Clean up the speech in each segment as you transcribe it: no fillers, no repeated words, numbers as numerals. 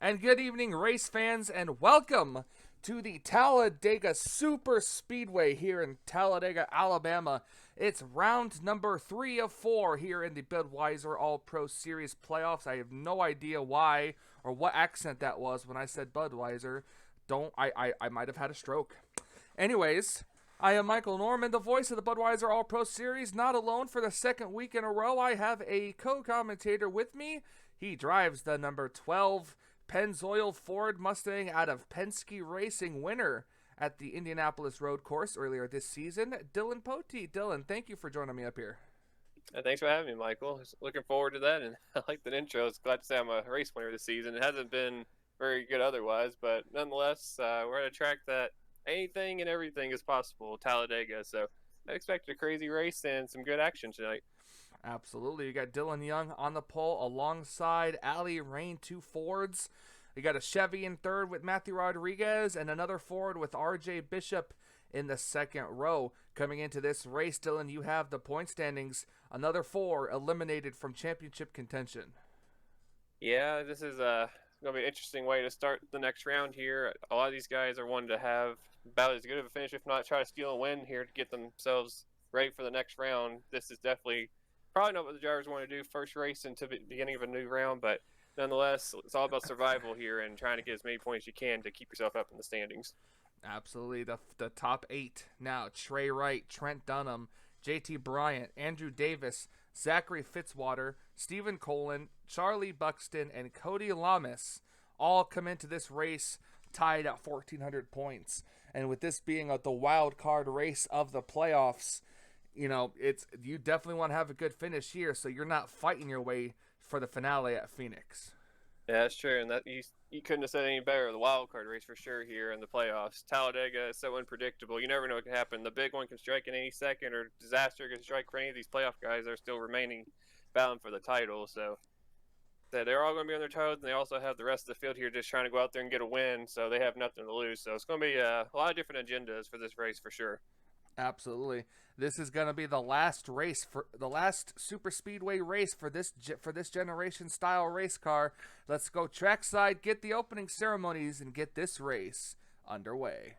And good evening, race fans, and welcome to the Talladega Super Speedway here in Talladega, Alabama. It's round number 3 of 4 here in the Budweiser All-Pro Series playoffs. I have no idea why or what accent that was when I said Budweiser. I might have had a stroke. Anyways, I am Michael Norman, the voice of the Budweiser All-Pro Series. Not alone for the second week in a row. I have a co-commentator with me. He drives the number 12 Pennzoil Ford Mustang out of Penske Racing, winner at the Indianapolis Road Course earlier this season, Dylan Potee. Dylan, thank you for joining me up here. Thanks for having me, Michael. Looking forward to that, and I like that intro. It's glad to say I'm a race winner this season. It hasn't been very good otherwise, but nonetheless, we're at a track that anything and everything is possible, Talladega. So I expect a crazy race and some good action tonight. Absolutely. You got Dylan Young on the pole alongside Allie Rain, two Fords. You got a Chevy in third with Matthew Rodriguez and another Ford with RJ Bishop in the second row. Coming into this race, Dylan, you have the point standings. Another 4 eliminated from championship contention. Yeah, this is going to be an interesting way to start the next round here. A lot of these guys are wanting to have about as good of a finish, if not try to steal a win here to get themselves ready for the next round. This is definitely probably not what the drivers want to do first race into the beginning of a new round, but nonetheless, it's all about survival here and trying to get as many points as you can to keep yourself up in the standings. Absolutely. The top 8 now: Trey Wright, Trent Dunham, JT Bryant, Andrew Davis, Zachary Fitzwater, Stephen Colin, Charlie Buxton, and Cody Lamas all come into this race tied at 1,400 points. And with this being the wild card race of the playoffs, you definitely want to have a good finish here, so you're not fighting your way for the finale at Phoenix. Yeah, that's true, and that you couldn't have said any better. The wild card race for sure here in the playoffs. Talladega is so unpredictable. You never know what can happen. The big one can strike in any second, or disaster can strike for any of these playoff guys that are still remaining, battling for the title. So they're all going to be on their toes, and they also have the rest of the field here just trying to go out there and get a win. So they have nothing to lose. So it's going to be a lot of different agendas for this race for sure. Absolutely. This is going to be the last race for the last super speedway race for this generation style race car. Let's go trackside, get the opening ceremonies, and get this race underway.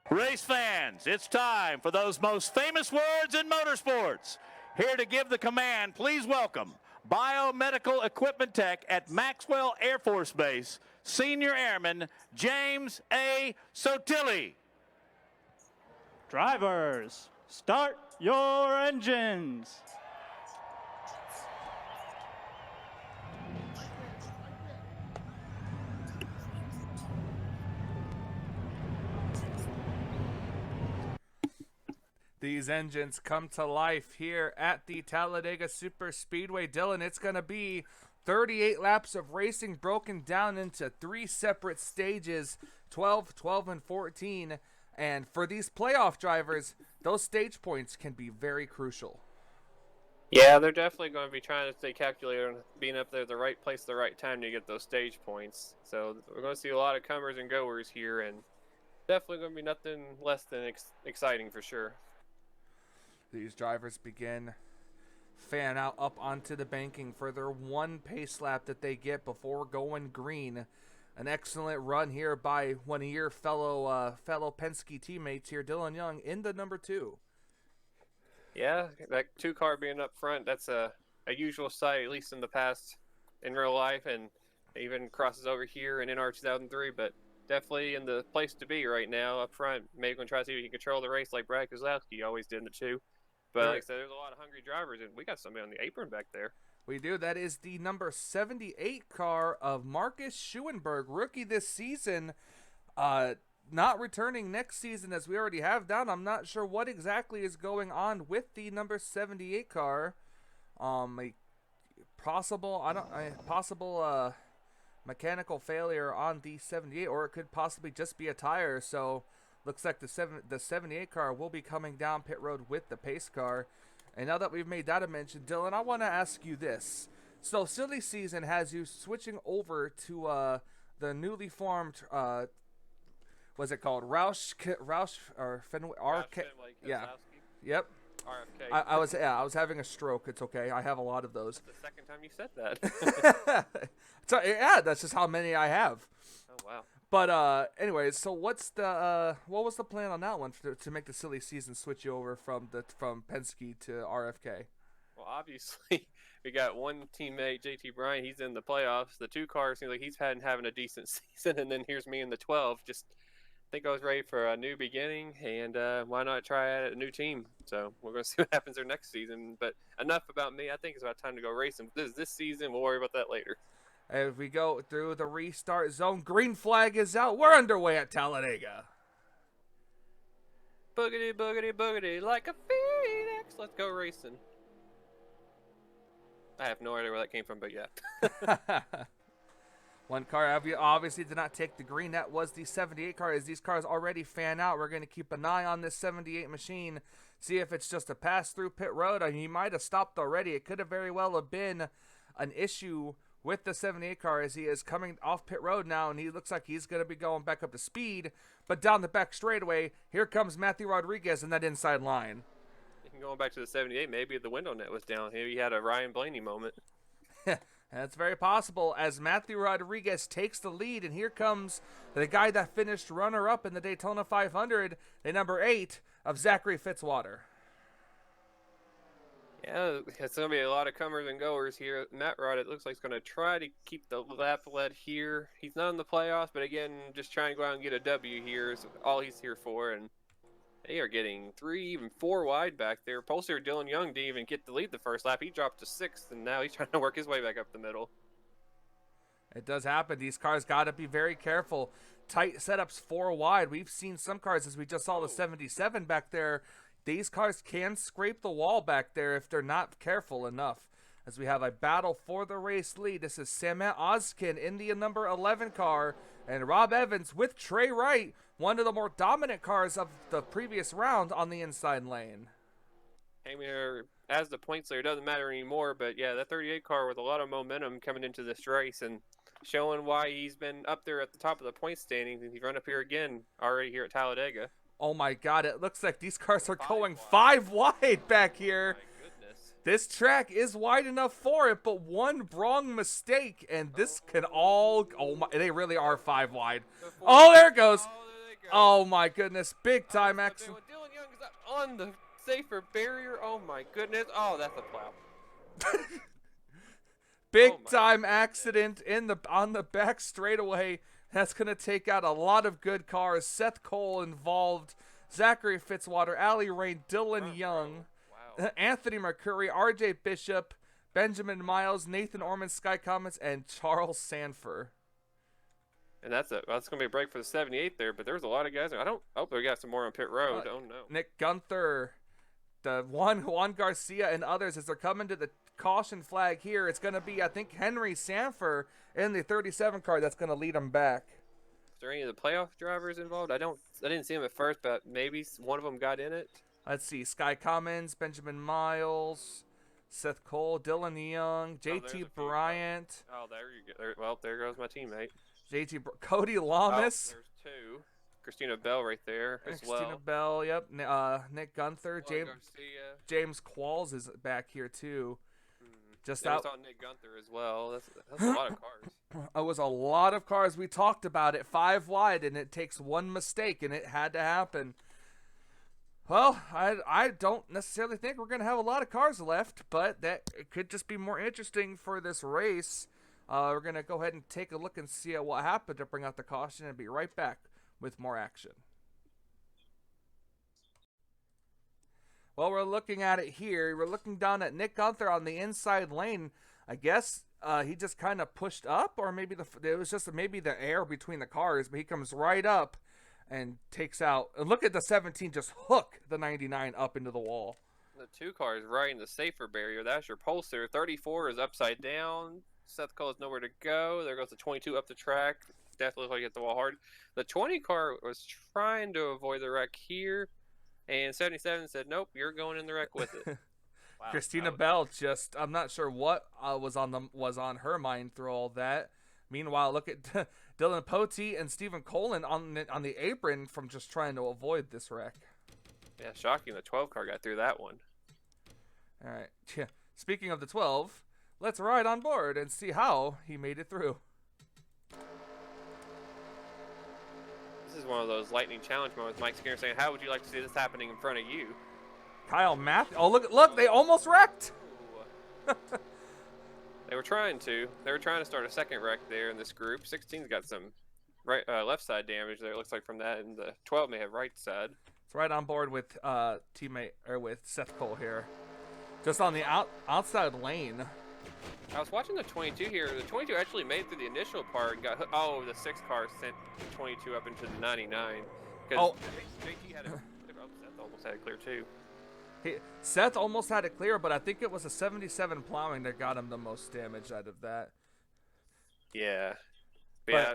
Race fans, it's time for those most famous words in motorsports. Here to give the command, please welcome Biomedical Equipment Tech at Maxwell Air Force Base, Senior Airman James A. Sotilli. Drivers, start your engines. These engines come to life here at the Talladega Super Speedway. Dylan, it's going to be 38 laps of racing broken down into 3 separate stages, 12, 12, and 14. And for these playoff drivers, those stage points can be very crucial. Yeah, they're definitely going to be trying to stay calculated on being up there at the right place at the right time to get those stage points. So we're going to see a lot of comers and goers here, and definitely going to be nothing less than exciting for sure. These drivers begin fan out up onto the banking for their one pace lap that they get before going green. An excellent run here by one of your fellow Penske teammates here, Dylan Young, in the number 2. Yeah, that 2 car being up front, that's a usual sight, at least in the past in real life, and even crosses over here in NR 2003, but definitely in the place to be right now up front. Maybe going to try to see if he can control the race like Brad Keselowski always did in the 2. But like I said, there's a lot of hungry drivers, and we got somebody on the apron back there. We do. That is the number 78 car of Marcus Schuenberg, rookie this season. Not returning next season as we already have down. I'm not sure what exactly is going on with the number 78 car. A possible mechanical failure on the 78, or it could possibly just be a tire. So looks like the 78 car will be coming down pit road with the pace car. And now that we've made that a mention, Dylan, I want to ask you this. So silly season has you switching over to the newly formed what's it called? Roush or Fenway? Yeah. Yep. RFK. I was having a stroke. It's okay. I have a lot of those. That's the second time you said that. So yeah, that's just how many I have. Oh wow. But anyways, so what was the plan on that one to make the silly season switch you over from Penske to RFK? Well, obviously, we got one teammate, JT Bryant. He's in the playoffs. The 2 cars seems like he's having a decent season, and then here's me in the 12. Just think I was ready for a new beginning, and why not try at a new team? So we're going to see what happens there next season. But enough about me. I think it's about time to go racing. This season. We'll worry about that later. As we go through the restart zone, green flag is out. We're underway at Talladega. Boogity, boogity, boogity, like a phoenix. Let's go racing. I have no idea where that came from, but yeah. One car obviously did not take the green. That was the 78 car. As these cars already fan out, we're going to keep an eye on this 78 machine, see if it's just a pass through pit road. I mean, he might have stopped already. It could have very well have been an issue with the 78 car as he is coming off pit road now, and he looks like he's going to be going back up to speed. But down the back straightaway, here comes Matthew Rodriguez in that inside line. Going back to the 78, maybe the window net was down. Maybe he had a Ryan Blaney moment. That's very possible as Matthew Rodriguez takes the lead, and here comes the guy that finished runner-up in the Daytona 500, the number 8 of Zachary Fitzwater. Yeah, it's going to be a lot of comers and goers here. Matt Rod, it looks like he's going to try to keep the lap lead here. He's not in the playoffs, but again, just trying to go out and get a W here is all he's here for, and they are getting 3, even 4 wide back there. Pulsar Dylan Young didn't even get the lead the first lap. He dropped to 6th, and now he's trying to work his way back up the middle. It does happen. These cars got to be very careful. Tight setups 4 wide. We've seen some cars, as we just saw the 77 back there. These cars can scrape the wall back there if they're not careful enough. As we have a battle for the race lead. This is Samet Ozkin in the number 11 car, and Rob Evans with Trey Wright, one of the more dominant cars of the previous round, on the inside lane. Hanging here as the points leader doesn't matter anymore, but yeah, that 38 car with a lot of momentum coming into this race and showing why he's been up there at the top of the point standings, and he's run up here again already here at Talladega. Oh my God, it looks like these cars are going 5 wide back here. My goodness. This track is wide enough for it, but one wrong mistake, and this can all, oh my, they really are 5 wide. Oh, there it goes. Oh my goodness, big time accident. Dylan Young is up on the safer barrier. Oh my goodness. Oh, that's a plow. Big time accident on the back straightaway. That's going to take out a lot of good cars. Seth Cole involved, Zachary Fitzwater, Ali Rain, Dylan Young, Wow. Anthony Mercuri, RJ Bishop, Benjamin Miles, Nathan Orman, Sky Comets, and Charles Sanford. And that's going to be a break for the 78 there, but there's a lot of guys. We got some more on pit road. Oh no. Nick Gunther, the Juan Garcia, and others as they're coming to the caution flag here. It's going to be, I think, Henry Sanford in the 37 car that's going to lead them back. Is there any of the playoff drivers involved? I didn't see them at first, but maybe one of them got in it. Let's see. Sky Cummins, Benjamin Miles, Seth Cole, Dylan Young, JT Bryant. Oh, there you go. Well, there goes my teammate. Cody Lamas. Oh, there's 2. Christina Bell right there as Christina well. Bell, yep. Nick Gunther, Garcia. James Qualls is back here too. Just There out. was on Nick Gunther as well. That's a lot of cars. It was a lot of cars. We talked about it, 5 wide, and it takes one mistake, and it had to happen. Well, I don't necessarily think we're going to have a lot of cars left, but it could just be more interesting for this race. We're going to go ahead and take a look and see what happened to bring out the caution and be right back with more action. Well, we're looking at it here. We're looking down at Nick Gunther on the inside lane. I guess he just kind of pushed up, or maybe it was just maybe the air between the cars, but he comes right up and takes out. And look at the 17 just hook the 99 up into the wall. The 2 cars right in the safer barrier. That's your Pulsar. 34 is upside down. Seth Cole has nowhere to go. There goes the 22 up the track. Definitely looks like it hit the wall hard. The 20 car was trying to avoid the wreck here. And 77 said, nope, you're going in the wreck with it. Wow, Christina Bell just, I'm not sure what was on her mind through all that. Meanwhile, look at Dylan Pote and Stephen Colin on the apron from just trying to avoid this wreck. Yeah, shocking. The 12 car got through that one. All right. Yeah. Speaking of the 12, let's ride on board and see how he made it through. This is one of those lightning challenge moments. Mike Skinner saying, how would you like to see this happening in front of you? Kyle Matthews. Oh, look, they almost wrecked. They were trying to. They were trying to start a second wreck there in this group. 16's got some left side damage there, it looks like, from that, and the 12 may have right side. It's right on board with with Seth Cole here. Just on the outside lane. I was watching the 22 here. The 22 actually made it through the initial part and got oh, the 6 car sent the 22 up into the 99. Because JT had Seth almost had it clear too. Seth almost had it clear, but I think it was a 77 plowing that got him the most damage out of that. Yeah. Yeah,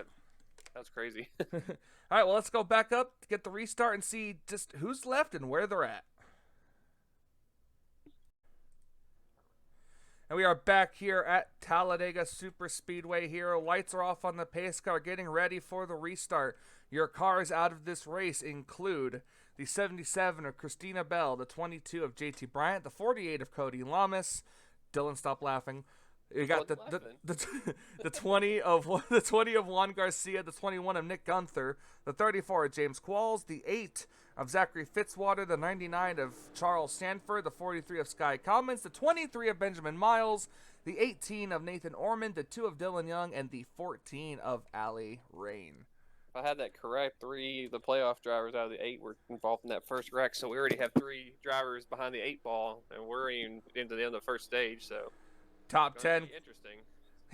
that's crazy. All right, well, let's go back up, get the restart, and see just who's left and where they're at. And we are back here at Talladega Super Speedway here. Lights are off on the pace car, getting ready for the restart. Your cars out of this race include the 77 of Christina Bell, the 22 of JT Bryant, the 48 of Cody Lamas. Dylan, stop laughing. You got the 20 of Juan Garcia, the 21 of Nick Gunther, the 34 of James Qualls, the 8 of Zachary Fitzwater, the 99 of Charles Sanford, the 43 of Sky Commons, the 23 of Benjamin Miles, the 18 of Nathan Ormond, the 2 of Dylan Young, and the 14 of Allie Rain. If I had that correct, 3 of the playoff drivers out of the 8 were involved in that first wreck, so we already have 3 drivers behind the 8 ball, and we're into the end of the first stage, so top 10. Interesting.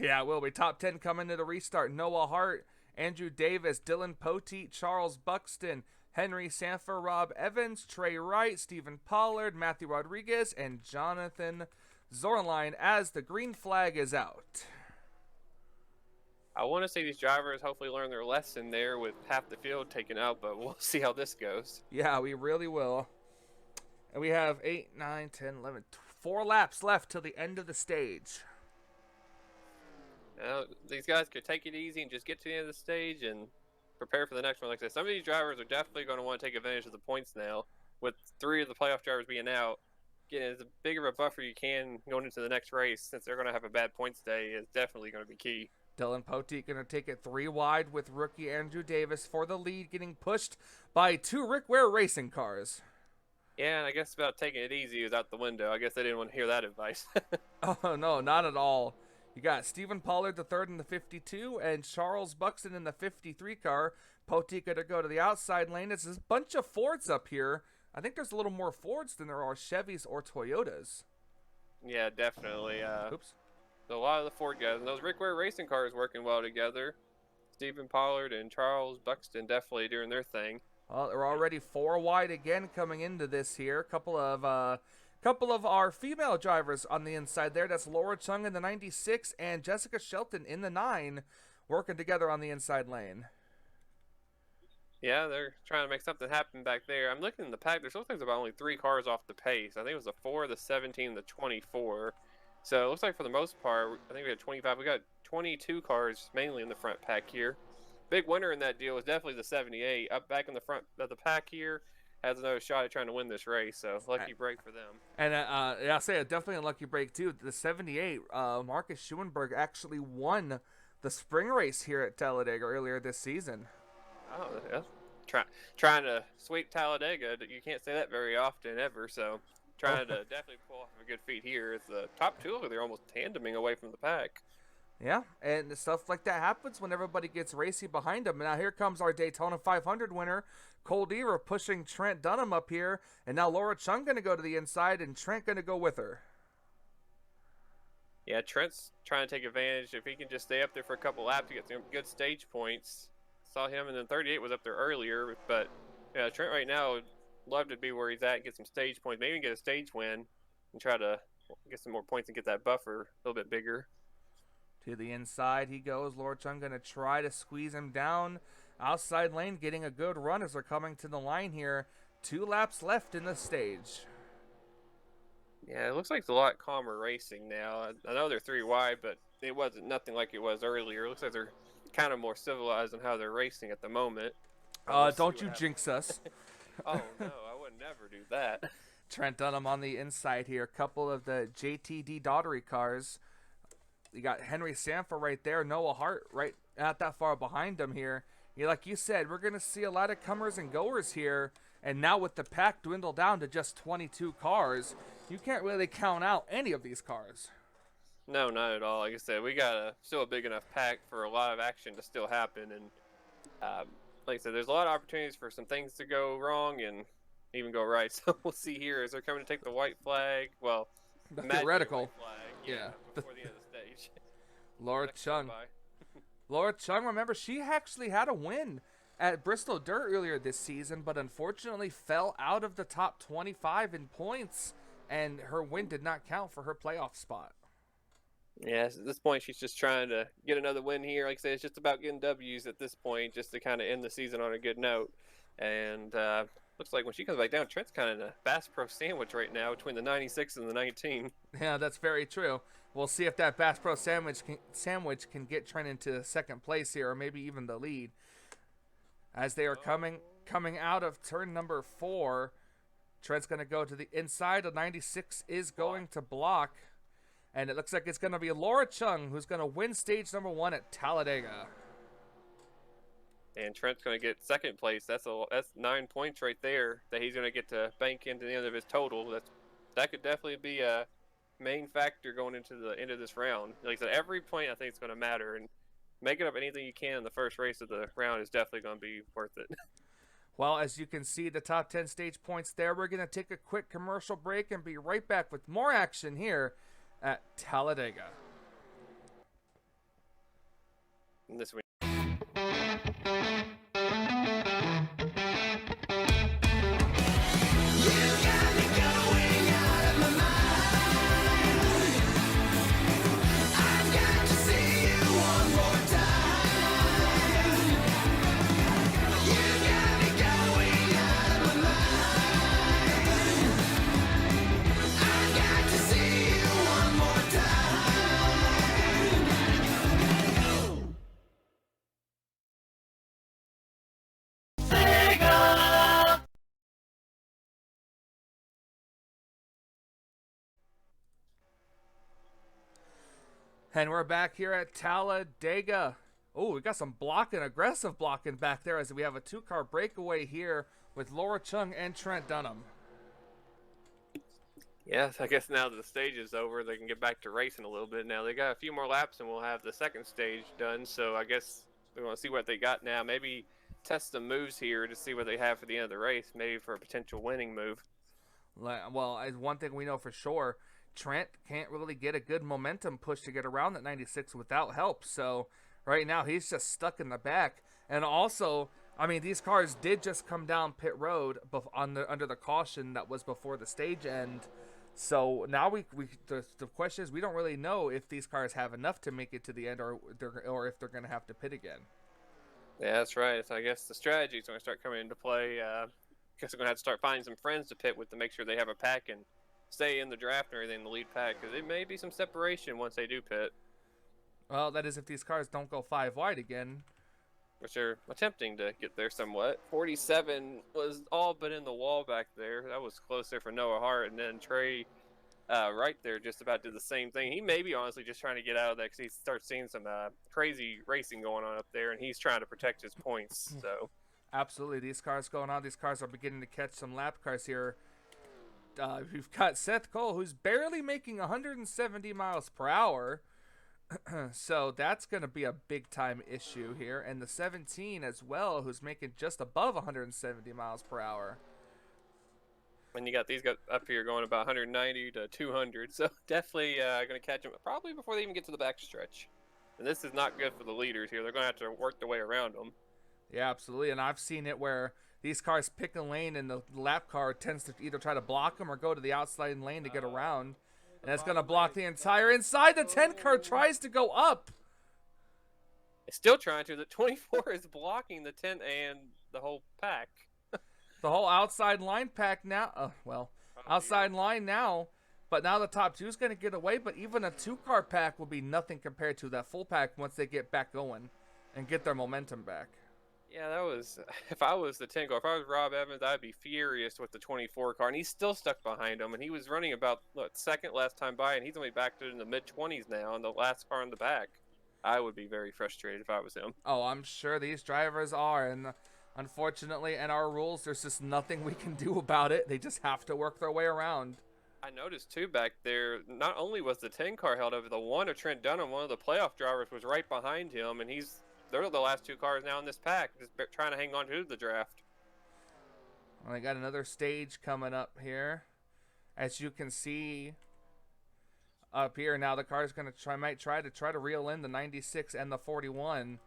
Yeah, it will be. Top 10 coming to the restart. Noah Hart, Andrew Davis, Dylan Poteet, Charles Buxton, Henry Sanford, Rob Evans, Trey Wright, Stephen Pollard, Matthew Rodriguez, and Jonathan Zornline as the green flag is out. I want to see these drivers hopefully learn their lesson there with half the field taken out, but we'll see how this goes. Yeah, we really will. And we have 8, 9, 10, 11, 4 laps left till the end of the stage. Now, these guys could take it easy and just get to the end of the stage and prepare for the next one. Like I said, some of these drivers are definitely going to want to take advantage of the points now. With 3 of the playoff drivers being out, getting as big of a buffer you can going into the next race, since they're going to have a bad points day, is definitely going to be key. Dylan Poteet going to take it 3 wide with rookie Andrew Davis for the lead, getting pushed by 2 Rick Ware racing cars. Yeah, and I guess about taking it easy is out the window. I guess they didn't want to hear that advice. Oh, no, not at all. You got Stephen Pollard, the 3rd in the 52, and Charles Buxton in the 53 car. Poteet going to go to the outside lane. It's a bunch of Fords up here. I think there's a little more Fords than there are Chevys or Toyotas. Yeah, definitely. Oops. A lot of the Ford guys, and those Rick Ware racing cars working well together. Stephen Pollard and Charles Buxton definitely doing their thing. Well, they're already 4 wide again coming into this here. Couple of our female drivers on the inside there. That's Laura Chung in the 96 and Jessica Shelton in the 9 working together on the inside lane. Yeah, they're trying to make something happen back there. I'm looking in the pack. There's looks like about only 3 cars off the pace. I think it was the 4, the 17, the 24. So it looks like for the most part, I think we had 25. We got 22 cars mainly in the front pack here. big winner in that deal was definitely the 78. Up back in the front of the pack here, has another shot at trying to win this race. So lucky break for them. And yeah, I'll say definitely a lucky break too. The 78, Marcus Schuenberg actually won the spring race here at Talladega earlier this season. Oh, yeah. Trying to sweep Talladega. You can't say that very often ever. So trying to definitely pull off a good feat here. It's the top two over there almost tandeming away from the pack. Yeah, and stuff like that happens when everybody gets racy behind them. Now here comes our Daytona 500 winner, Cole Deaver, pushing Trent Dunham up here. And now Laura Chung going to go to the inside, and Trent going to go with her. Yeah, Trent's trying to take advantage. If he can just stay up there for a couple laps to get some good stage points. Saw him, and then 38 was up there earlier. But yeah, Trent right now would love to be where he's at, get some stage points, maybe even get a stage win, and try to get some more points and get that buffer a little bit bigger. To the inside he goes. Laura Chung going to try to squeeze him down. Outside lane getting a good run as they're coming to the line here. 2 laps left in the stage. Yeah, it looks like it's a lot calmer racing now. I know they're 3 wide, but it wasn't nothing like it was earlier. It looks like they're kind of more civilized in how they're racing at the moment. Don't you jinx us. Oh, no, I would never do that. Trent Dunham on the inside here. A couple of the JTD Daughtery cars. You got Henry Sanford right there. Noah Hart right not that far behind him here. Like you said, we're going to see a lot of comers and goers here. And now with the pack dwindled down to just 22 cars, you can't really count out any of these cars. No, not at all. Like I said, we got still a big enough pack for a lot of action to still happen. And like I said, there's a lot of opportunities for some things to go wrong and even go right. So we'll see here as they're coming to take the white flag. Well, the theoretical. White flag, yeah. Before the end of the stage. Laura Chung. Laura Chung, remember, she actually had a win at Bristol Dirt earlier this season, but unfortunately fell out of the top 25 in points, and her win did not count for her playoff spot. Yeah, so at this point, she's just trying to get another win here. Like I said, it's just about getting W's at this point, just to kind of end the season on a good note. And looks like when she comes back down, Trent's kind of in a Bass Pro sandwich right now between the 96 and the 19. Yeah, that's very true. We'll see if that Bass Pro sandwich can get Trent into second place here, or maybe even the lead. As they are coming out of turn number 4, Trent's going to go to the inside. The 96 is going to block. And it looks like it's going to be Laura Chung who's going to win stage number 1 at Talladega. And Trent's going to get second place. That's 9 points right there that he's going to get to bank into the end of his total. That could definitely be a main factor going into the end of this round. Like I said, every point I think is going to matter, and making up anything you can in the first race of the round is definitely going to be worth it. Well, as you can see, the top 10 stage points there. We're going to take a quick commercial break and be right back with more action here at Talladega. And this week. And we're back here at Talladega. Oh, we got some aggressive blocking back there as we have a 2-car breakaway here with Laura Chung and Trent Dunham. Yeah, I guess now that the stage is over, they can get back to racing a little bit now. They got a few more laps and we'll have the second stage done. So I guess we want to see what they got now. Maybe test some moves here to see what they have for the end of the race, maybe for a potential winning move. Well, one thing we know for sure, Trent can't really get a good momentum push to get around that 96 without help. So right now he's just stuck in the back. And also, I mean, these cars did just come down pit road under the caution that was before the stage end. So now the question is, we don't really know if these cars have enough to make it to the end, or if they're going to have to pit again. Yeah, that's right. So I guess the strategy is going to start coming into play. I guess they're going to have to start finding some friends to pit with to make sure they have a pack and stay in the draft and everything in the lead pack, because it may be some separation once they do pit. Well, that is if these cars don't go 5 wide again. which they're attempting to get there somewhat. 47 was all but in the wall back there. That was close there for Noah Hart, and then Trey right there just about did the same thing. He may be honestly just trying to get out of that because he starts seeing some crazy racing going on up there, and he's trying to protect his points. So Absolutely, these cars going on. These cars are beginning to catch some lap cars here. We've got Seth Cole, who's barely making 170 miles per hour. So that's going to be a big time issue here. And the 17 as well, who's making just above 170 miles per hour. and you got these guys up here going about 190 to 200. So definitely going to catch them probably before they even get to the back stretch. And this is not good for the leaders here. They're going to have to work their way around them. Yeah, absolutely. And I've seen it where these cars pick a lane and the lap car tends to either try to block them or go to the outside lane to get around. And it's going to block the entire inside. The 10 car tries to go up. It's still trying to. The 24 is blocking the 10 and the whole pack. The whole outside line pack now. Outside line now. But now the top two is going to get away. But even a 2-car pack will be nothing compared to that full pack once they get back going and get their momentum back. Yeah, that was, if I was the 10 car, if I was Rob Evans, I'd be furious with the 24 car. And he's still stuck behind him. And he was running about, second last time by. And he's only back to in the mid-20s now. And the last car in the back. I would be very frustrated if I was him. Oh, I'm sure these drivers are. And unfortunately, in our rules, there's just nothing we can do about it. They just have to work their way around. I noticed, too, back there, not only was the 10 car held over, the one of Trent Dunham, one of the playoff drivers, was right behind him. And they're the last 2 cars now in this pack, just trying to hang on to the draft. Well, I got another stage coming up here. As you can see up here, now the car's going to might try to reel in the 96 and the 41.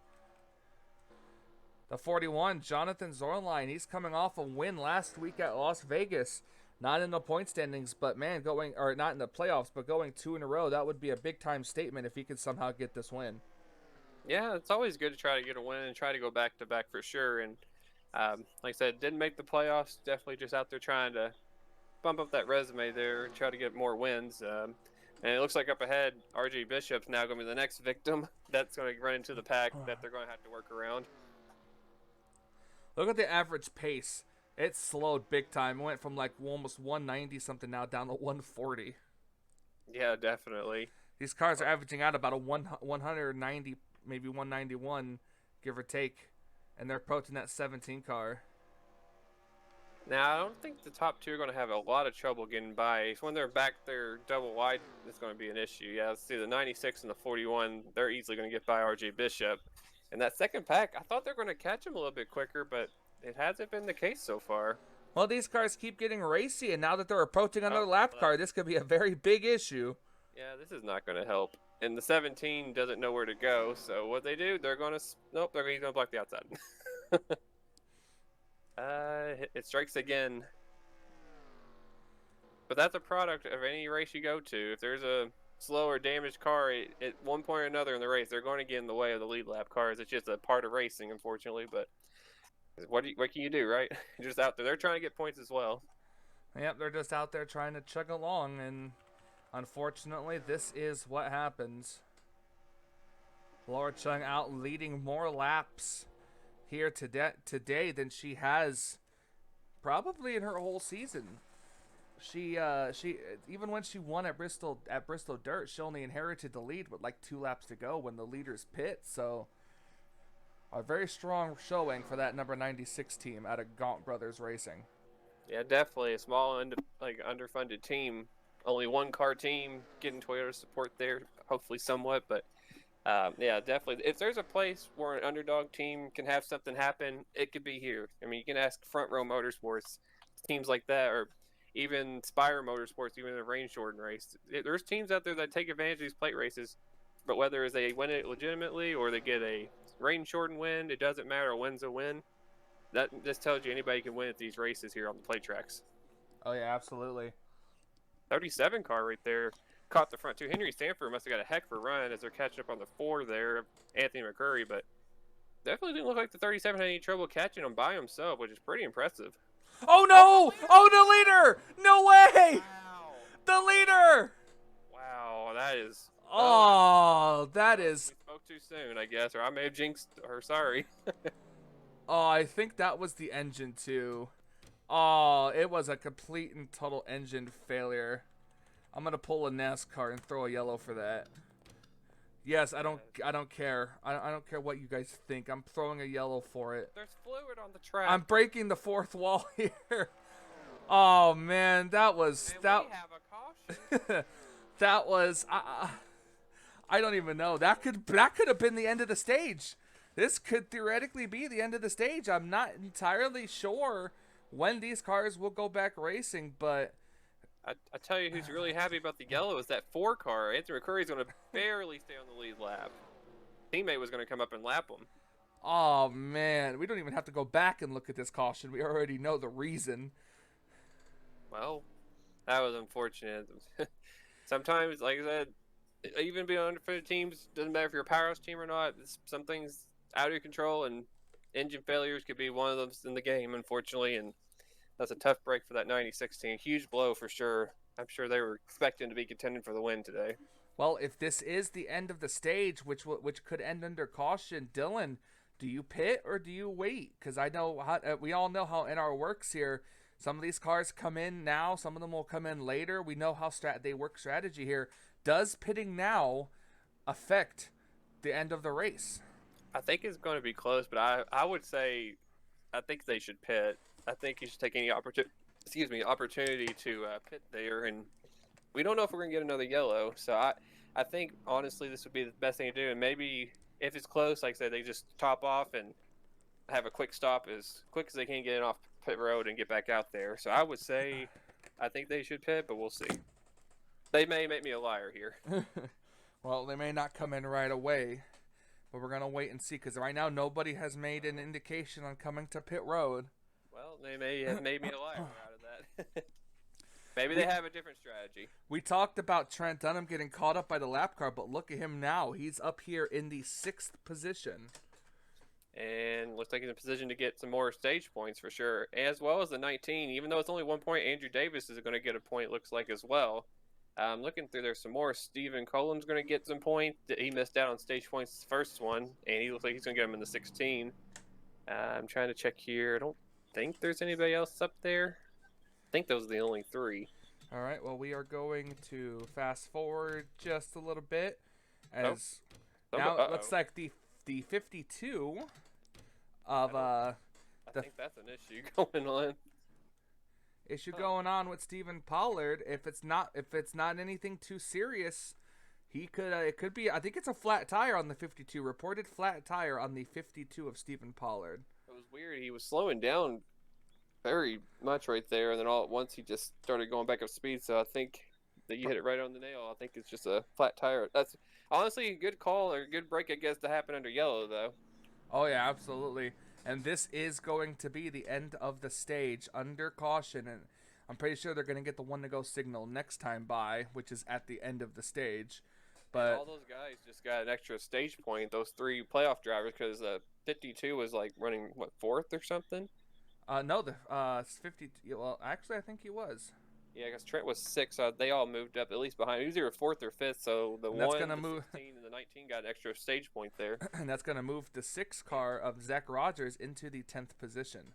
The 41, Jonathan Zornline, he's coming off a win last week at Las Vegas. Not in the point standings, but man, not in the playoffs, but going 2 in a row, that would be a big time statement if he could somehow get this win. Yeah, it's always good to try to get a win and try to go back to back for sure. And like I said, didn't make the playoffs. Definitely just out there trying to bump up that resume there and try to get more wins. And it looks like up ahead, RJ Bishop's now going to be the next victim that's going to run into the pack that they're going to have to work around. Look at the average pace. It slowed big time. It went from like almost 190 something now down to 140. Yeah, definitely. These cars are averaging out about a 190, maybe 191, give or take. And they're approaching that 17 car. Now, I don't think the top 2 are going to have a lot of trouble getting by. When they're back there double wide, it's going to be an issue. Yeah, let's see, the 96 and the 41, they're easily going to get by RJ Bishop. And that second pack, I thought they were going to catch him a little bit quicker, but it hasn't been the case so far. Well, these cars keep getting racy, and now that they're approaching another lap car, this could be a very big issue. Yeah, this is not going to help. And the 17 doesn't know where to go, so what they do, they're going to... Nope, he's going to block the outside. It strikes again. But that's a product of any race you go to. If there's a slow or damaged car, at one point or another in the race, they're going to get in the way of the lead lap cars. It's just a part of racing, unfortunately, but... What can you do, right? You're just out there. They're trying to get points as well. Yep, they're just out there trying to chug along, and unfortunately, this is what happens. Laura Chung out leading more laps here today than she has probably in her whole season. She even when she won at Bristol Dirt, she only inherited the lead with like 2 laps to go when the leaders pit. So a very strong showing for that number 96 team out of Gaunt Brothers Racing. Yeah, definitely a small, underfunded team. Only 1-car team getting Toyota support there, hopefully somewhat. But yeah, definitely. If there's a place where an underdog team can have something happen, it could be here. I mean, you can ask Front Row Motorsports, teams like that, or even Spire Motorsports, even in a rain shortened race. There's teams out there that take advantage of these plate races. But whether they win it legitimately or they get a rain shortened win, it doesn't matter. A win's a win. That just tells you anybody can win at these races here on the plate tracks. Oh yeah, absolutely. 37 car right there caught the front 2. Henry Stanford must have got a heck of a run as they're catching up on the 4 there, Anthony McCurry, but definitely didn't look like the 37 had any trouble catching him by himself, which is pretty impressive. Oh no! Oh, the leader! No way! Wow. The leader! Wow, that is... Oh, that is... We spoke too soon, I guess, or I may have jinxed her. Sorry. Oh, I think that was the engine too. Oh, it was a complete and total engine failure. I'm gonna pull a NASCAR and throw a yellow for that. Yes, I don't care. I don't care what you guys think. I'm throwing a yellow for it. There's fluid on the track. I'm breaking the fourth wall here. Oh man, that was and that. we have a caution. That was I don't even know. That could have been the end of the stage. This could theoretically be the end of the stage. I'm not entirely sure when these cars will go back racing, but I tell you who's really happy about the yellow is that 4 car. Anthony McCurry's going to barely stay on the lead lap. Teammate was going to come up and lap him. oh man, we don't even have to go back and look at this caution. We already know the reason. Well, that was unfortunate. Sometimes, like I said, even being on underfitted teams, doesn't matter if you're a powerhouse team or not, some things out of your control, and engine failures could be one of them in the game, unfortunately, and that's a tough break for that 96 team. Huge blow for sure. I'm sure they were expecting to be contending for the win today. Well, if this is the end of the stage, which could end under caution, Dylan, do you pit or do you wait? Because I know we all know how NR works here. Some of these cars come in now, some of them will come in later. We know how they work strategy here. Does pitting now affect the end of the race? I think it's going to be close, but I would say I think they should pit. I think you should take any opportunity to pit there, and we don't know if we're going to get another yellow. So I think honestly this would be the best thing to do, and maybe if it's close, like I said, they just top off and have a quick stop as quick as they can get off pit road and get back out there. So I would say I think they should pit, but we'll see. They may make me a liar here. Well, they may not come in right away, but we're going to wait and see, because right now nobody has made an indication on coming to pit road. Well, they may have made me a liar out of that. Maybe they have a different strategy. We talked about Trent Dunham getting caught up by the lap car, but look at him now. He's up here in the 6th position. And looks like he's in a position to get some more stage points for sure, as well as the 19. Even though it's only 1 point, Andrew Davis is going to get a point, looks like, as well. Looking through, there's some more. Stephen Colan's going to get some points. He missed out on stage points first one, and he looks like he's going to get them in the 16. I'm trying to check here. I don't think there's anybody else up there. I think those are the only 3. All right, well, we are going to fast forward just a little bit, as now it looks like the 52 of I think that's an issue going on. issue going on with Stephen Pollard. If it's not anything too serious, he could it could be. I think it's a flat tire on the 52. Reported flat tire on the 52 of Stephen Pollard. It was weird. He was slowing down very much right there, and then all at once he just started going back up speed. So I think that you hit it right on the nail. I think it's just a flat tire. That's honestly a good call or a good break, I guess, to happen under yellow, though. Oh yeah, absolutely. And this is going to be the end of the stage under caution, and I'm pretty sure they're going to get the 1-to-go signal next time by, which is at the end of the stage. But all those guys just got an extra stage point, those 3 playoff drivers, because 52 was like running, what, 4th or something? No, the 50. Well, actually, I think he was. Yeah, because Trent was 6, so they all moved up at least behind. He was either 4th or 5th, so the 1, the 16, and the 19 got an extra stage point there. And that's going to move the 6 car of Zach Rogers into the 10th position.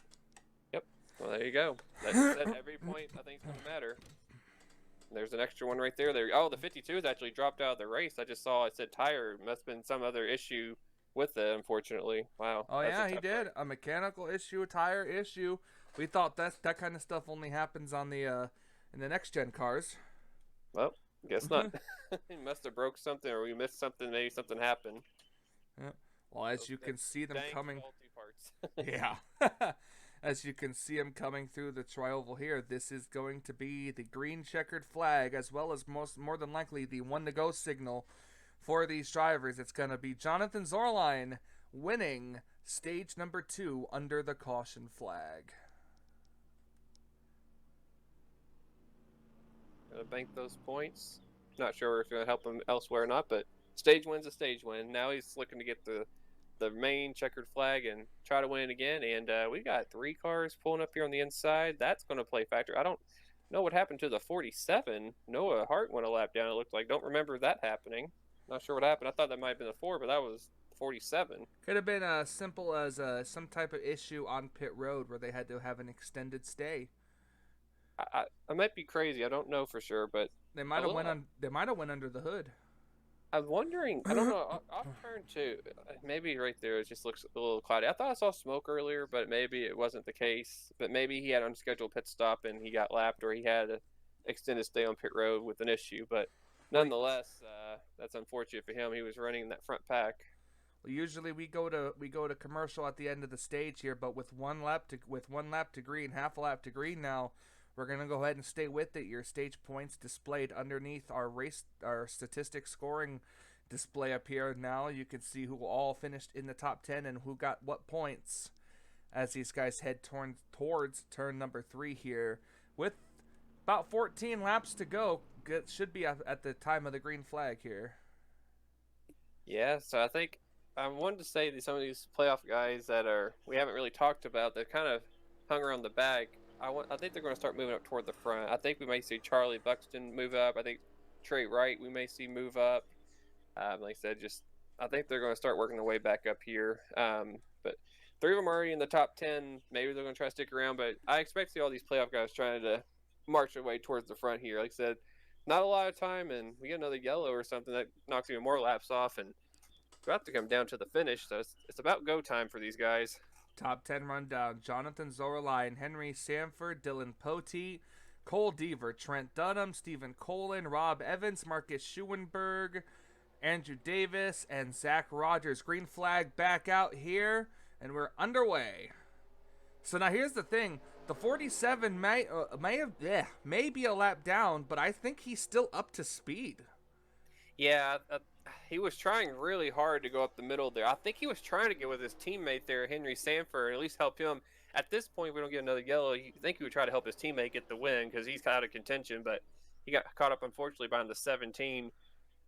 Yep. Well, there you go. That's at every point I think is going to matter. There's an extra one right there. Oh, the 52 has actually dropped out of the race. I just saw it said tire. Must have been some other issue with it, unfortunately. Wow. Oh, yeah, he did. A mechanical issue, a tire issue. We thought that kind of stuff only happens on the in the next-gen cars. Well, guess not. He must have broke something, or we missed something. Maybe something happened. Yeah. Well, as you can see them coming. Parts. Yeah. As you can see them coming through the tri-oval here, this is going to be the green checkered flag, as well as more than likely the 1-to-go signal for these drivers. It's going to be Jonathan Zorline winning stage number 2 under the caution flag. Gonna bank those points. Not sure if it's gonna help him elsewhere or not, but stage win's a stage win. Now he's looking to get the main checkered flag and try to win it again. And we got 3 cars pulling up here on the inside. That's gonna play factor. I don't know what happened to the 47. Noah Hart went a lap down, it looked like. Don't remember that happening. Not sure what happened. I thought that might have been a 4, but that was 47. Could have been as simple as some type of issue on pit road where they had to have an extended stay. I might be crazy. I don't know for sure, but They might have went on. They might have went under the hood. I'm wondering. I don't know. Off turn 2, maybe right there. It just looks a little cloudy. I thought I saw smoke earlier, but maybe it wasn't the case. But maybe he had an unscheduled pit stop and he got lapped, or he had an extended stay on pit road with an issue. But nonetheless, that's unfortunate for him. He was running that front pack. Well, usually we go to commercial at the end of the stage here, but with one lap to green, half a lap to green now. We're going to go ahead and stay with it. Your stage points displayed underneath our statistics scoring display up here. Now you can see who all finished in the top 10 and who got what points as these guys head towards turn number 3 here. With about 14 laps to go, it should be at the time of the green flag here. Yeah, so I think I wanted to say that some of these playoff guys that we haven't really talked about, they've kind of hung around the back. I think they're going to start moving up toward the front. I think we may see Charlie Buxton move up. I think Trey Wright we may see move up. Like I said, I think they're going to start working their way back up here. But 3 of them are already in the top 10. Maybe they're going to try to stick around. But I expect to see all these playoff guys trying to march their way towards the front here. Like I said, not a lot of time, and we get another yellow or something that knocks even more laps off, and we're about to come down to the finish. So it's about go time for these guys. Top 10 rundown: Jonathan Zorline, Henry Sanford, Dylan Poteet, Cole Deaver, Trent Dunham, Stephen Colin, Rob Evans, Marcus Schuenberg, Andrew Davis, and Zach Rogers. Green flag back out here, and we're underway. So now here's the thing. The 47 may be a lap down, but I think he's still up to speed. Yeah, he was trying really hard to go up the middle there. I think he was trying to get with his teammate there, Henry Sanford, and at least help him. At this point, we don't get another yellow. You think he would try to help his teammate get the win because he's out of contention, but he got caught up, unfortunately, behind the 17.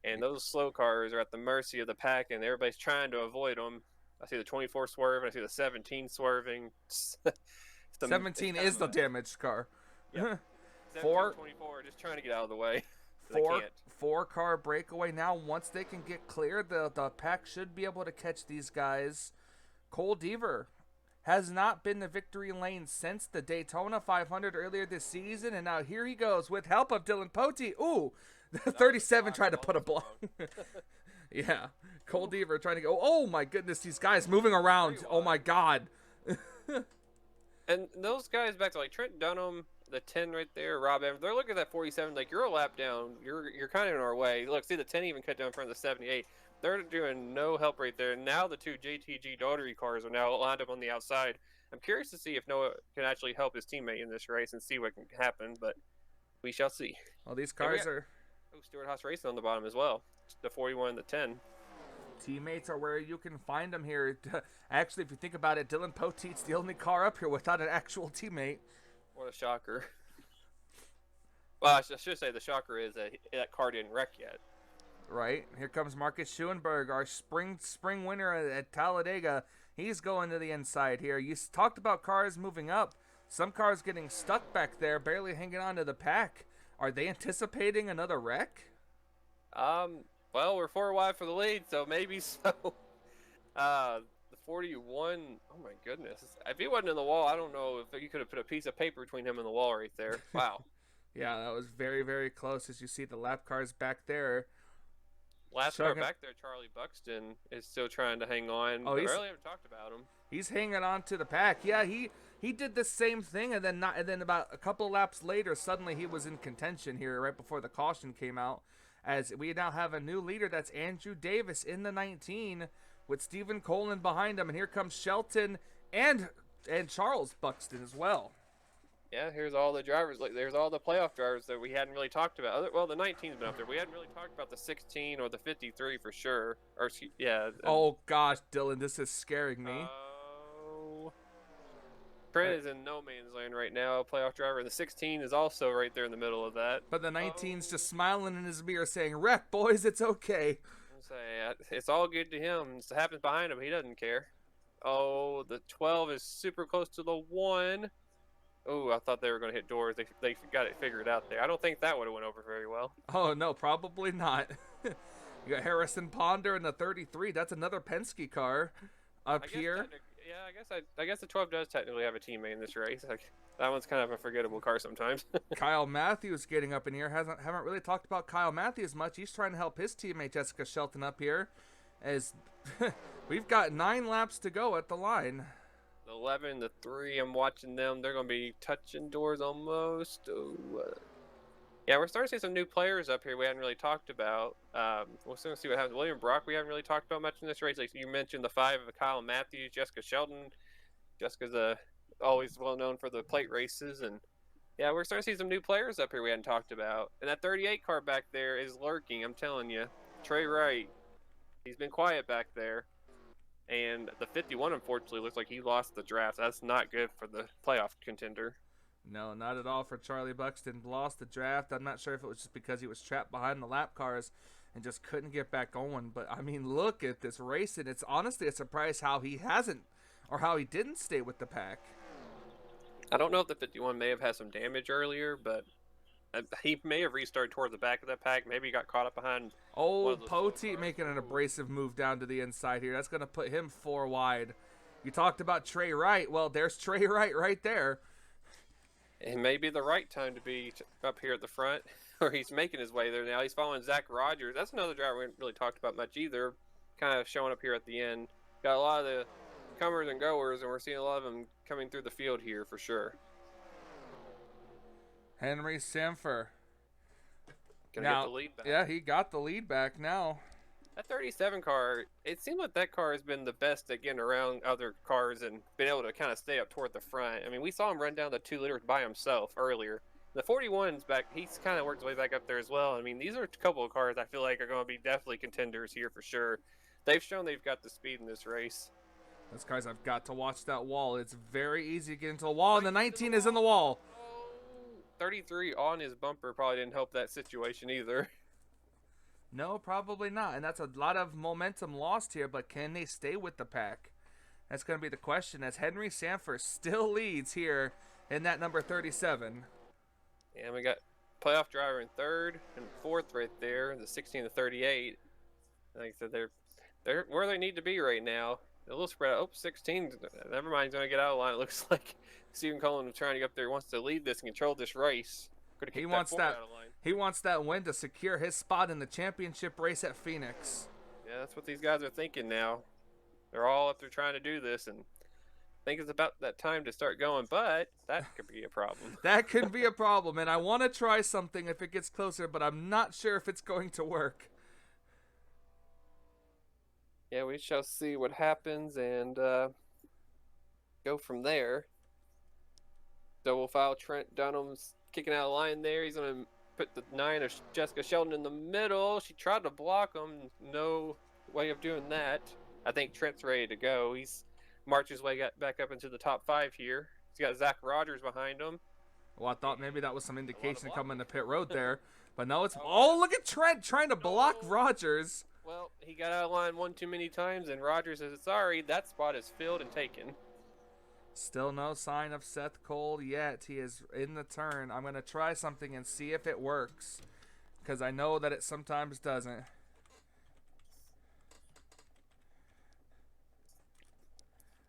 And those slow cars are at the mercy of the pack, and everybody's trying to avoid them. I see the 24 swerving. I see the 17 swerving. 17 is the damaged car. Yep. 4, 24, just trying to get out of the way. Four car breakaway now. Once they can get clear, the pack should be able to catch these guys. Cole Deaver has not been the victory lane since the Daytona 500 earlier this season, and now here he goes with help of Dylan Poteet. Ooh, the 37 tried to put a block. Yeah, Cole Deaver trying to go. Oh my goodness, these guys moving around. Oh my God. And those guys back to like Trent Dunham, the 10 right there, Rob Evans, they're looking at that 47 like, you're a lap down. You're kind of in our way. Look, see the 10 even cut down in front of the 78. They're doing no help right there. Now the 2 JTG Daughtery cars are now lined up on the outside. I'm curious to see if Noah can actually help his teammate in this race and see what can happen, but we shall see. Well, these cars are... Oh, Stuart Haas Racing on the bottom as well. The 41 and the 10. Teammates are where you can find them here. Actually, if you think about it, Dylan Poteet's the only car up here without an actual teammate. What a shocker. Well, I should say the shocker is that car didn't wreck yet. Right. Here comes Marcus Schuenberg, our spring winner at Talladega. He's going to the inside here. You talked about cars moving up. Some cars getting stuck back there, barely hanging on to the pack. Are they anticipating another wreck? Well, we're 4 wide for the lead, so maybe so. The 41, oh my goodness. If he wasn't in the wall, I don't know if you could have put a piece of paper between him and the wall right there. Wow. Yeah, that was very, very close. As you see the lap cars back there. Last car back there, Charlie Buxton, is still trying to hang on. Oh, we really haven't talked about him. He's hanging on to the pack. Yeah, he did the same thing, and then about a couple laps later, suddenly he was in contention here right before the caution came out. As we now have a new leader, that's Andrew Davis in the 19 with Stephen Colin behind him, and here comes Shelton and Charles Buxton as well. Yeah, here's all the drivers. Like, there's all the playoff drivers that we hadn't really talked about. Well, the 19's been up there. We hadn't really talked about the 16 or the 53 for sure. Or yeah. Oh gosh, Dylan, this is scaring me. Trent is in no man's land right now, a playoff driver, and the 16 is also right there in the middle of that. But the 19's just smiling in his mirror saying, "Wreck, boys, it's okay." It's all good to him. It happens behind him. He doesn't care. Oh, the 12 is super close to the 1. Oh, I thought they were going to hit doors. They got it figured out there. I don't think that would have went over very well. Oh, no, probably not. You got Harrison Ponder in the 33. That's another Penske car up here. Yeah, I guess the 12 does technically have a teammate in this race. Like, that one's kind of a forgettable car sometimes. Kyle Matthews getting up in here. Haven't really talked about Kyle Matthews much. He's trying to help his teammate Jessica Shelton up here, as we've got 9 laps to go at the line. 11, the 3, I'm watching them. They're going to be touching doors almost. Yeah, we're starting to see some new players up here we hadn't really talked about. We'll soon see what happens. William Brock, we haven't really talked about much in this race. Like you mentioned, the 5 of Kyle Matthews, Jessica Shelton. Jessica's always well known for the plate races. And yeah, we're starting to see some new players up here we hadn't talked about. And that 38 car back there is lurking, I'm telling you. Trey Wright, he's been quiet back there. And the 51, unfortunately, looks like he lost the draft. That's not good for the playoff contender. No, not at all for Charlie Buxton. Lost the draft. I'm not sure if it was just because he was trapped behind the lap cars and just couldn't get back going. But, I mean, look at this race, and it's honestly a surprise how he hasn't or how he didn't stay with the pack. I don't know if the 51 may have had some damage earlier, but he may have restarted toward the back of that pack. Maybe he got caught up behind. Oh, Poteet making an abrasive move down to the inside here. That's going to put him 4 wide. You talked about Trey Wright. Well, there's Trey Wright right there. It may be the right time to be up here at the front, or he's making his way there now. He's following Zach Rogers. That's another driver we haven't really talked about much either. Kind of showing up here at the end. Got a lot of the comers and goers, and we're seeing a lot of them coming through the field here for sure. Henry Sanford. Gonna get the lead back. Yeah, he got the lead back now. That 37 car, it seems like that car has been the best at getting around other cars and been able to kind of stay up toward the front. I mean, we saw him run down the 2-liter by himself earlier. The 41's back, he's kind of worked his way back up there as well. I mean, these are a couple of cars I feel like are going to be definitely contenders here for sure. They've shown they've got the speed in this race. Those guys have got to watch that wall. It's very easy to get into the wall, and the 19 is in the wall. 33 on his bumper probably didn't help that situation either. No, probably not. And that's a lot of momentum lost here, but can they stay with the pack? That's going to be the question, as Henry Sanford still leads here in that number 37. And we got playoff driver in 3rd and 4th right there, the 16 to 38. Like I said, they're where they need to be right now. A little spread out. Oh, 16. Never mind, he's going to get out of line. It looks like Stephen Cullen trying to get up there, wants to lead this and control this race. He wants that win to secure his spot in the championship race at Phoenix. Yeah, that's what these guys are thinking now. They're all up there trying to do this, and I think it's about that time to start going, but that could be a problem. That could be a problem, and I want to try something if it gets closer, but I'm not sure if it's going to work. Yeah, we shall see what happens and go from there. Double file Trent Dunham's kicking out of line there. He's going to put the 9 of Jessica Shelton in the middle. She tried to block him. No way of doing that. I think Trent's ready to go. He's marched his way back up into the top 5 here. He's got Zach Rogers behind him. Well, I thought maybe that was some indication coming to pit road there. But no, it's... Oh, look at Trent trying to block Rogers. Well, he got out of line one too many times, and Rogers says, sorry, that spot is filled and taken. Still no sign of Seth Cole yet. He is in the turn. I'm going to try something and see if it works, because I know that it sometimes doesn't.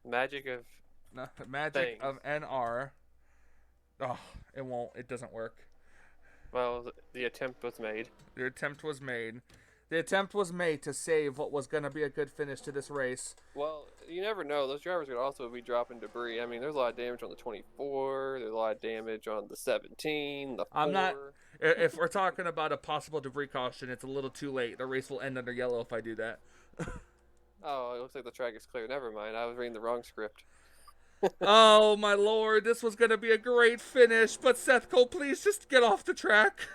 Magic of NR. Oh, it won't. It doesn't work. Well, the attempt was made. The attempt was made. The attempt was made to save what was going to be a good finish to this race. Well, you never know. Those drivers could also be dropping debris. I mean, there's a lot of damage on the 24. There's a lot of damage on the 17, the 4. I'm not... If we're talking about a possible debris caution, it's a little too late. The race will end under yellow if I do that. Oh, it looks like the track is clear. Never mind. I was reading the wrong script. Oh, my lord. This was going to be a great finish. But Seth Cole, please just get off the track.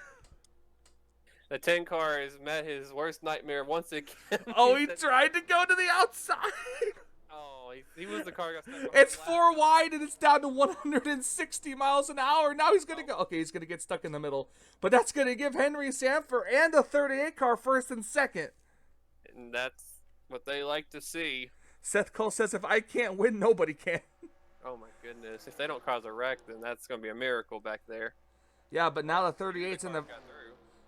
The 10 car has met his worst nightmare once again. Oh, he tried to go to the outside. Oh, he was the car got stuck. It's 4 wide and it's down to 160 miles an hour. Now he's going to go. Okay, he's going to get stuck in the middle. But that's going to give Henry Sanford and the 38 car 1st and 2nd. And that's what they like to see. Seth Cole says, if I can't win, nobody can. Oh, my goodness. If they don't cause a wreck, then that's going to be a miracle back there. Yeah, but now the 38's in the...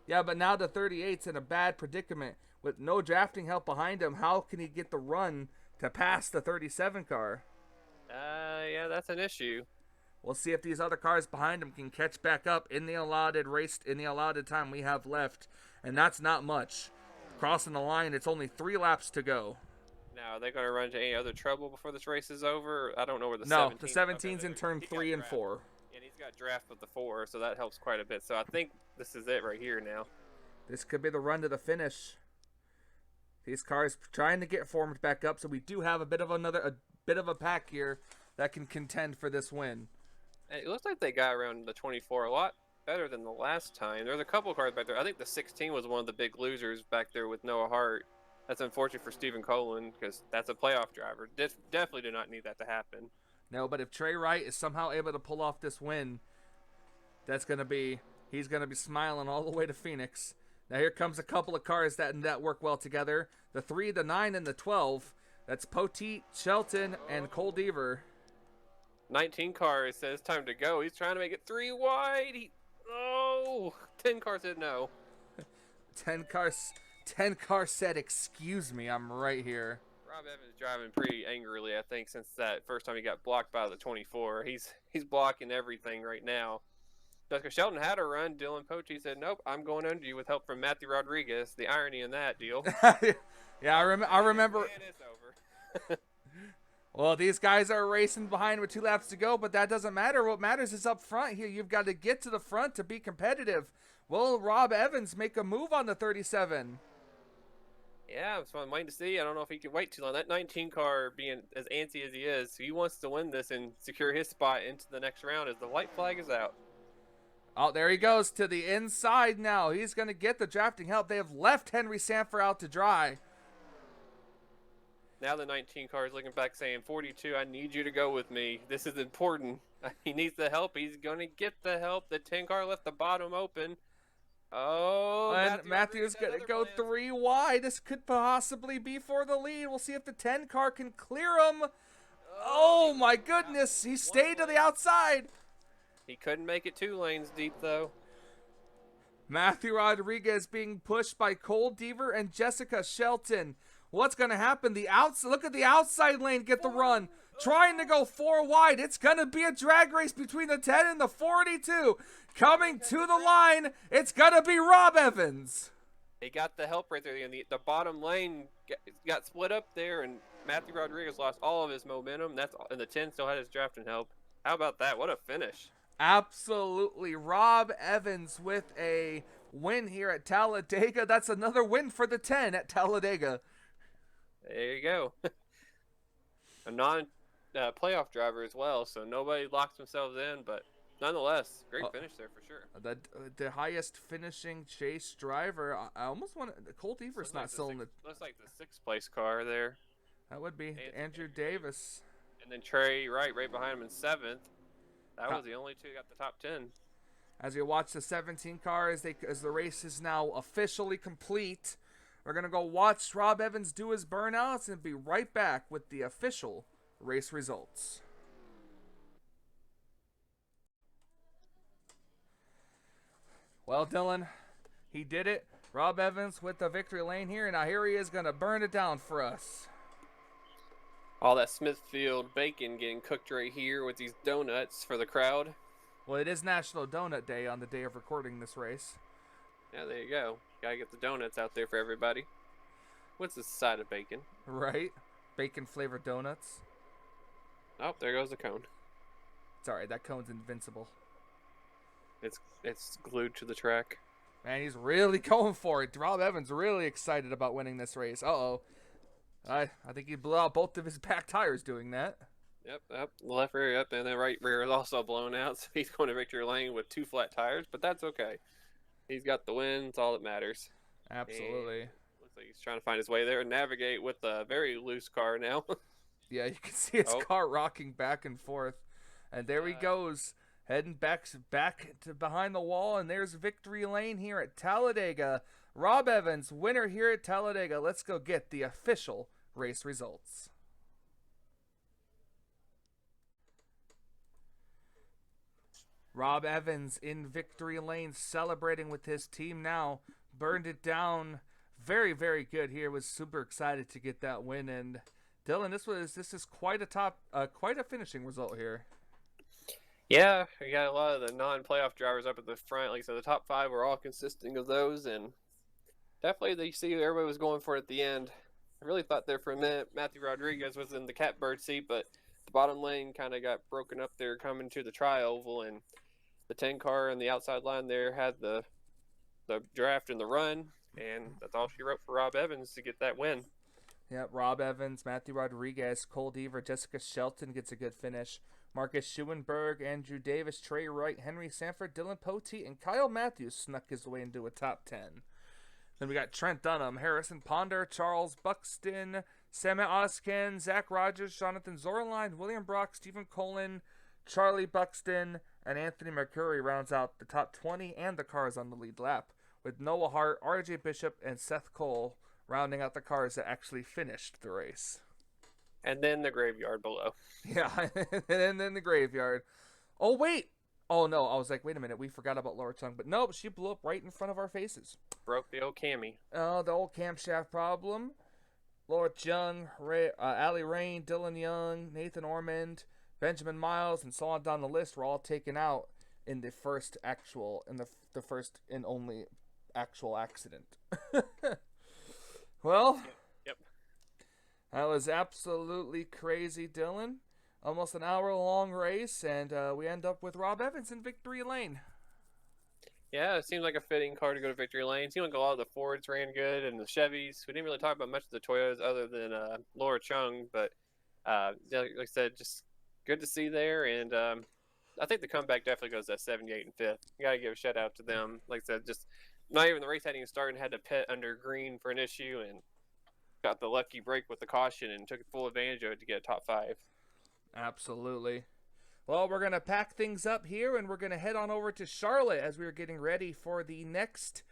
Yeah, but now the 38's in a bad predicament. With no drafting help behind him, how can he get the run to pass the 37 car? Yeah, that's an issue. We'll see if these other cars behind him can catch back up in the allotted time we have left, and that's not much. Crossing the line, it's only 3 laps to go. Now, are they going to run into any other trouble before this race is over? I don't know where the No, 17 the 17's in turn 3 and 4. And he's got draft with the 4, so that helps quite a bit. So I think this is it right here now. This could be the run to the finish. These cars trying to get formed back up, so we do have a bit of a pack here that can contend for this win. It looks like they got around the 24 a lot better than the last time. There's a couple cars back there. I think the 16 was one of the big losers back there with Noah Hart. That's unfortunate for Stephen Colin because that's a playoff driver. Definitely did not need that to happen. No, but if Trey Wright is somehow able to pull off this win, he's going to be smiling all the way to Phoenix. Now here comes a couple of cars that work well together. The 3, the 9, and the 12. That's Poteet, Shelton, and Cole Deaver. 19 car, it says time to go. He's trying to make it 3 wide. 10 car said no. 10 car said, excuse me, I'm right here. Rob Evans driving pretty angrily, I think, since that first time he got blocked by the 24. He's blocking everything right now. Jessica Shelton had a run. Dylan Poche said, nope, I'm going under you with help from Matthew Rodriguez. The irony in that deal. Yeah, I remember. And it's over. Well, these guys are racing behind with 2 laps to go, but that doesn't matter. What matters is up front here. You've got to get to the front to be competitive. Will Rob Evans make a move on the 37? Yeah, so I'm waiting to see. I don't know if he can wait too long. That 19 car, being as antsy as he is, he wants to win this and secure his spot into the next round as the white flag is out. Oh, there he goes to the inside now. He's going to get the drafting help. They have left Henry Sanford out to dry. Now the 19 car is looking back saying, 42, I need you to go with me. This is important. He needs the help. He's going to get the help. The 10 car left the bottom open. Oh, and Matthew's going to go 3 wide. This could possibly be for the lead. We'll see if the 10 car can clear him. Oh my goodness. He stayed to the outside. He couldn't make it 2 lanes deep, though. Matthew Rodriguez being pushed by Cole Deaver and Jessica Shelton. What's going to happen? Look at the outside lane get the run. Trying to go 4 wide. It's going to be a drag race between the 10 and the 42. Coming to the line, it's going to be Rob Evans. He got the help right there. The bottom lane got split up there, and Matthew Rodriguez lost all of his momentum. And the 10 still had his drafting help. How about that? What a finish. Absolutely. Rob Evans with a win here at Talladega. That's another win for the 10 at Talladega. There you go. A non-playoff driver as well, so nobody locks themselves in, but nonetheless, great finish there for sure. The highest finishing chase driver. I almost want to. Cole Deaver's not still in the. Looks like the 6th place car there. That would be Andrew Davis. And then Trey Wright right behind him in 7th. That was the only 2 got the top 10. As you watch the 17 car as the race is now officially complete, we're going to go watch Rob Evans do his burnouts and be right back with the official race results. Well, Dylan, he did it. Rob Evans with the victory lane here, and now here he is going to burn it down for us. All that Smithfield bacon getting cooked right here with these donuts for the crowd. Well, it is National Donut Day on the day of recording this race. Yeah, there you go. Gotta get the donuts out there for everybody. What's the side of bacon? Right? Bacon-flavored donuts. Oh, there goes the cone. Sorry, that cone's invincible. It's glued to the track. Man, he's really going for it. Rob Evans really excited about winning this race. Uh-oh. I think he blew out both of his back tires doing that. Yep, the left rear up, and the right rear is also blown out, so he's going to victory lane with 2 flat tires, but that's okay. He's got the win. It's all that matters. Absolutely. And looks like he's trying to find his way there and navigate with a very loose car now. Yeah, you can see his car rocking back and forth. And there he goes, heading back to behind the wall, and there's victory lane here at Talladega. Rob Evans, winner here at Talladega. Let's go get the official race results. Rob Evans in victory lane, celebrating with his team now. Burned it down. Very, very good here. Was super excited to get that win. And Dylan, this is quite a finishing result here. Yeah, we got a lot of the non-playoff drivers up at the front. Like I said, the top 5 were all consisting of those, and definitely they see everybody was going for it at the end. I really thought there for a minute Matthew Rodriguez was in the catbird seat, but the bottom lane kind of got broken up there coming to the tri-oval, and the 10 car on the outside line there had the draft and the run, and that's all she wrote for Rob Evans to get that win. Yeah, Rob Evans, Matthew Rodriguez, Cole Deaver, Jessica Shelton gets a good finish. Marcus Schuenberg, Andrew Davis, Trey Wright, Henry Sanford, Dylan Pote, and Kyle Matthews snuck his way into a top 10. Then we got Trent Dunham, Harrison Ponder, Charles Buxton, Samet Oskin, Zach Rogers, Jonathan Zorline, William Brock, Stephen Colin, Charlie Buxton, and Anthony Mercury rounds out the top 20 and the cars on the lead lap, with Noah Hart, RJ Bishop, and Seth Cole rounding out the cars that actually finished the race. And then the graveyard below. Yeah, and then the graveyard. Oh, wait. Oh, no. I was like, wait a minute. We forgot about Laura Chung. But nope, she blew up right in front of our faces. Broke the old cami. Oh, the old camshaft problem. Laura Chung, Allie Rain, Dylan Young, Nathan Ormond, Benjamin Miles, and so on down the list were all taken out in the first the first and only actual accident. Well... Yep. That was absolutely crazy, Dylan. Almost an hour-long race, and we end up with Rob Evans in victory lane. Yeah, it seems like a fitting car to go to victory lane. It seemed like a lot of the Fords ran good, and the Chevys. We didn't really talk about much of the Toyotas other than Laura Chung, but like I said, just good to see there. And I think the comeback definitely goes at 78 and 5th. You got to give a shout-out to them. Like I said, just not even the race hadn't even started, had to pit under green for an issue, and got the lucky break with the caution and took full advantage of it to get a top 5. Absolutely. Well, we're going to pack things up here, and we're going to head on over to Charlotte as we are getting ready for the next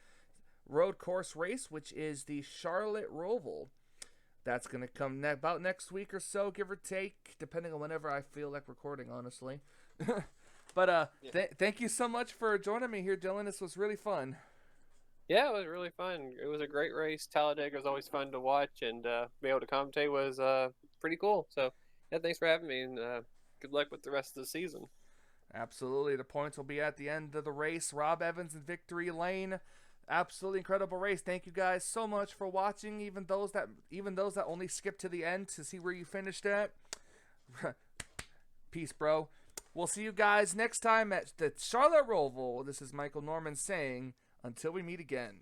road course race, which is the Charlotte Roval. That's going to come about next week or so, give or take, depending on whenever I feel like recording, honestly. But thank you so much for joining me here, Dylan. This was really fun. Yeah, it was really fun. It was a great race. Talladega was always fun to watch, and be able to commentate was pretty cool. So, yeah, thanks for having me, and good luck with the rest of the season. Absolutely. The points will be at the end of the race. Rob Evans in victory lane. Absolutely incredible race. Thank you guys so much for watching, even those that only skipped to the end to see where you finished at. Peace, bro. We'll see you guys next time at the Charlotte Roval. This is Michael Norman saying, until we meet again.